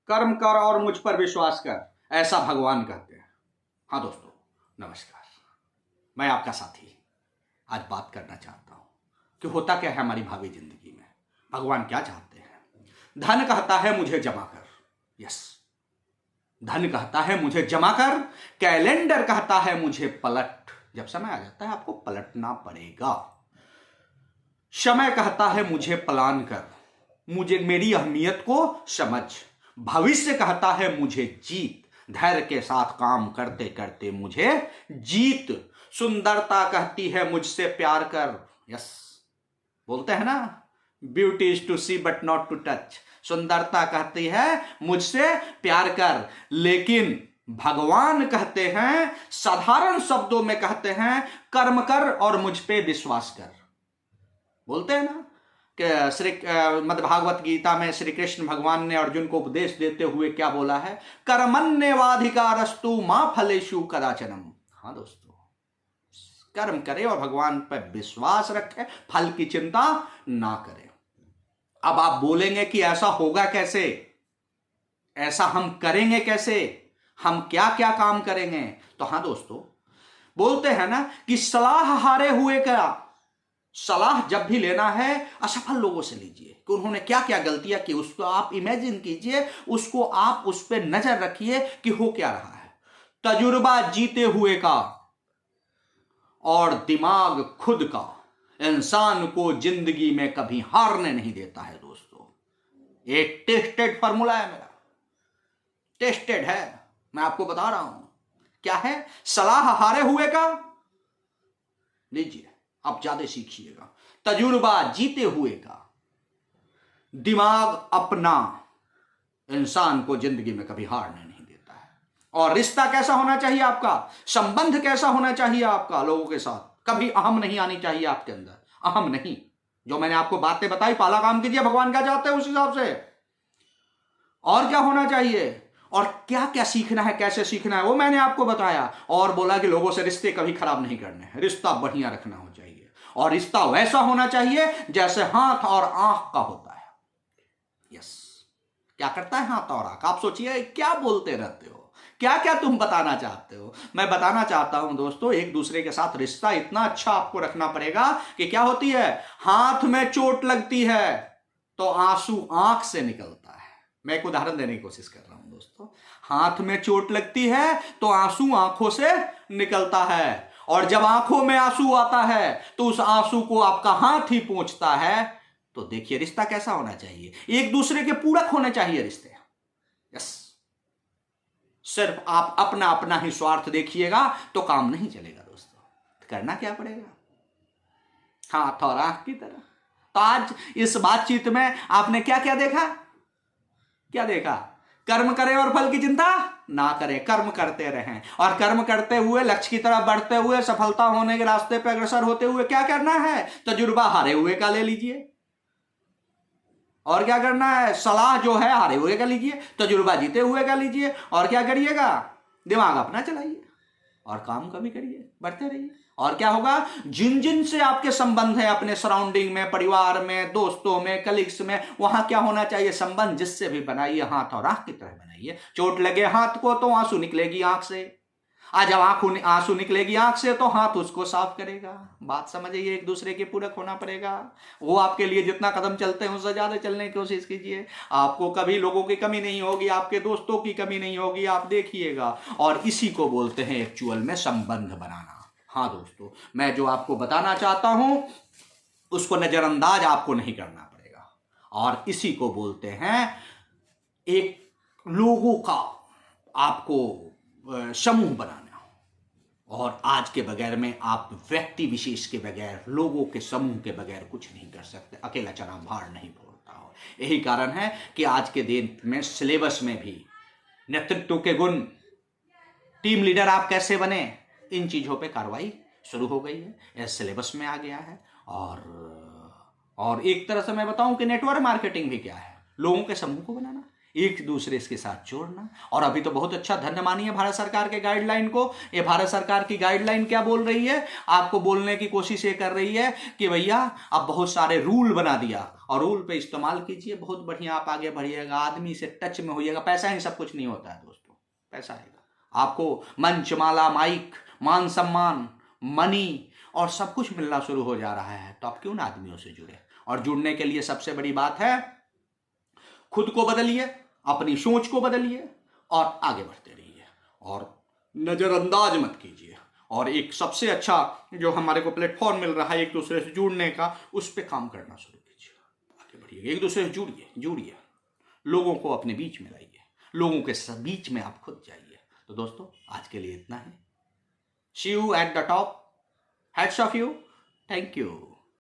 कर्म कर और मुझ पर विश्वास कर, ऐसा भगवान कहते हैं। हाँ दोस्तों, नमस्कार। मैं आपका साथी आज बात करना चाहता हूं कि होता क्या है हमारी भावी जिंदगी में, भगवान क्या चाहते हैं। धन कहता है मुझे जमा कर, यस, धन कहता है मुझे जमा कर, कैलेंडर कहता है मुझे पलट, जब समय आ जाता है आपको पलटना पड़ेगा। समय कहता है मुझे प्लान कर, मुझे मेरी अहमियत को समझ। भविष्य कहता है मुझे जीत, धैर्य के साथ काम करते करते मुझे जीत। सुंदरता कहती है मुझसे प्यार कर, यस, बोलते हैं ना, beauty is to see but not to touch. सुंदरता कहती है मुझसे प्यार कर, लेकिन भगवान कहते हैं, साधारण शब्दों में कहते हैं, कर्म कर और मुझ पे विश्वास कर। बोलते हैं ना कि मद्भागवत गीता में श्री कृष्ण भगवान ने अर्जुन को उपदेश देते हुए क्या बोला है, कर्मण्येवाधिकारस्तु मा फलेषु कदाचनम। हाँ दोस्तों, कर्म करे और भगवान पर विश्वास रखे, फल की चिंता ना करे। अब आप बोलेंगे कि ऐसा होगा कैसे, ऐसा हम करेंगे कैसे, हम क्या क्या काम करेंगे। तो हाँ दोस्तों, बोलते हैं ना कि सलाह हारे हुए का, सलाह जब भी लेना है असफल लोगों से लीजिए कि उन्होंने क्या क्या गलतियां की, उसको आप इमेजिन कीजिए, उसको आप उस पर नजर रखिए कि हो क्या रहा है। तजुर्बा जीते हुए का और दिमाग खुद का इंसान को जिंदगी में कभी हारने नहीं देता है दोस्तों। एक टेस्टेड फॉर्मूला है मेरा, टेस्टेड है, मैं आपको बता रहा हूं क्या है। सलाह हारे हुए का लीजिए, आप ज्यादा सीखिएगा। तजुर्बा जीते हुए का, दिमाग अपना इंसान को जिंदगी में कभी हारने नहीं देता है। और रिश्ता कैसा होना चाहिए आपका, संबंध कैसा होना चाहिए आपका लोगों के साथ, कभी अहम नहीं आनी चाहिए आपके अंदर, अहम नहीं। जो मैंने आपको बातें बताई, पाला काम कीजिए, भगवान क्या चाहते हैं उस हिसाब से। और क्या होना चाहिए और क्या क्या सीखना है, कैसे सीखना है, वो मैंने आपको बताया। और बोला कि लोगों से रिश्ते कभी खराब नहीं करने हैं, रिश्ता बढ़िया रखना हो चाहिए। और रिश्ता वैसा होना चाहिए जैसे हाथ और आंख का होता है। यस, क्या करता है हाथ और आंख। आप सोचिए क्या बोलते रहते हो, क्या क्या तुम बताना चाहते हो। मैं बताना चाहता हूं दोस्तों, एक दूसरे के साथ रिश्ता इतना अच्छा आपको रखना पड़ेगा कि क्या होती है, हाथ में चोट लगती है तो आंसू आंख से निकलता है। मैं एक उदाहरण देने की कोशिश कर रहा हूं दोस्तों। हाथ में चोट लगती है तो आंसू आंखों से निकलता है, और जब आंखों में आंसू आता है तो उस आंसू को आपका हाथ ही पोंछता है। तो देखिए रिश्ता कैसा होना चाहिए, एक दूसरे के पूरक होने चाहिए रिश्ते। यस, सिर्फ आप अपना अपना ही स्वार्थ देखिएगा तो काम नहीं चलेगा दोस्तों। करना क्या पड़ेगा, हाथ और आंख की तरह। तो आज इस बातचीत में आपने क्या क्या देखा, क्या देखा, कर्म करें और फल की चिंता ना करें, कर्म करते रहें, और कर्म करते हुए लक्ष्य की तरफ बढ़ते हुए सफलता होने के रास्ते पर अग्रसर होते हुए क्या करना है, तजुर्बा हारे हुए का ले लीजिए। और क्या करना है, सलाह जो है हारे हुए का लीजिए, तजुर्बा जीते हुए का लीजिए। और क्या करिएगा, दिमाग अपना चलाइए और काम कभी करिए, बढ़ते रहिए। और क्या होगा, जिन जिन से आपके संबंध है अपने सराउंडिंग में, परिवार में, दोस्तों में, कलीग्स में, वहां क्या होना चाहिए, संबंध जिससे भी बनाइए हाथ और आंख की तरह बनाइए। चोट लगे हाथ को तो आंसू निकलेगी आंख से, आज जब आंसू निकलेगी आंख से तो हाथ उसको साफ करेगा। बात समझिए, एक दूसरे के पूरक होना पड़ेगा। वो आपके लिए जितना कदम चलते हैं उससे ज्यादा चलने की कोशिश कीजिए, आपको कभी लोगों की कमी नहीं होगी, आपके दोस्तों की कमी नहीं होगी, आप देखिएगा। और इसी को बोलते हैं एक्चुअल में संबंध बनाना। हाँ दोस्तों, मैं जो आपको बताना चाहता हूं उसको नजरअंदाज आपको नहीं करना पड़ेगा, और इसी को बोलते हैं एक लोगों का आपको समूह बनाना। और आज के बगैर में आप व्यक्ति विशेष के बगैर, लोगों के समूह के बगैर कुछ नहीं कर सकते। अकेला चना भार नहीं फोड़ता हो। यही कारण है कि आज के दिन में सिलेबस में भी नेतृत्व के गुण, टीम लीडर आप कैसे बने, इन चीजों पे कार्रवाई शुरू हो गई है, यह सिलेबस में आ गया है। और एक तरह से मैं बताऊं कि नेटवर्क मार्केटिंग भी क्या है, लोगों के समूह को बनाना, एक दूसरे के साथ जोड़ना। और अभी तो बहुत अच्छा धन्य मानिए भारत सरकार के गाइडलाइन को। ये भारत सरकार की गाइडलाइन क्या बोल रही है, आपको बोलने की कोशिश ये कर रही है कि भैया अब बहुत सारे रूल बना दिया, और रूल पे इस्तेमाल कीजिए, बहुत बढ़िया आप आगे बढ़िएगा, आदमी से टच में होइएगा। पैसा ही सब कुछ नहीं होता है दोस्तों, पैसा आएगा आपको मंच, माला, माइक, मान सम्मान, मनी और सब कुछ मिलना शुरू हो जा रहा है, तो आप क्यों ना आदमियों से जुड़े। और जुड़ने के लिए सबसे बड़ी बात है, खुद को बदलिए, अपनी सोच को बदलिए और आगे बढ़ते रहिए और नजरअंदाज मत कीजिए। और एक सबसे अच्छा जो हमारे को प्लेटफॉर्म मिल रहा है एक दूसरे से जुड़ने का, उस पर काम करना शुरू कीजिए, आगे बढ़िए, एक दूसरे से जुड़िए, लोगों को अपने बीच में लाइए, लोगों के बीच में आप खुद जाइए। तो दोस्तों आज के लिए इतना ही। See you at the top. Hats off you. Thank you.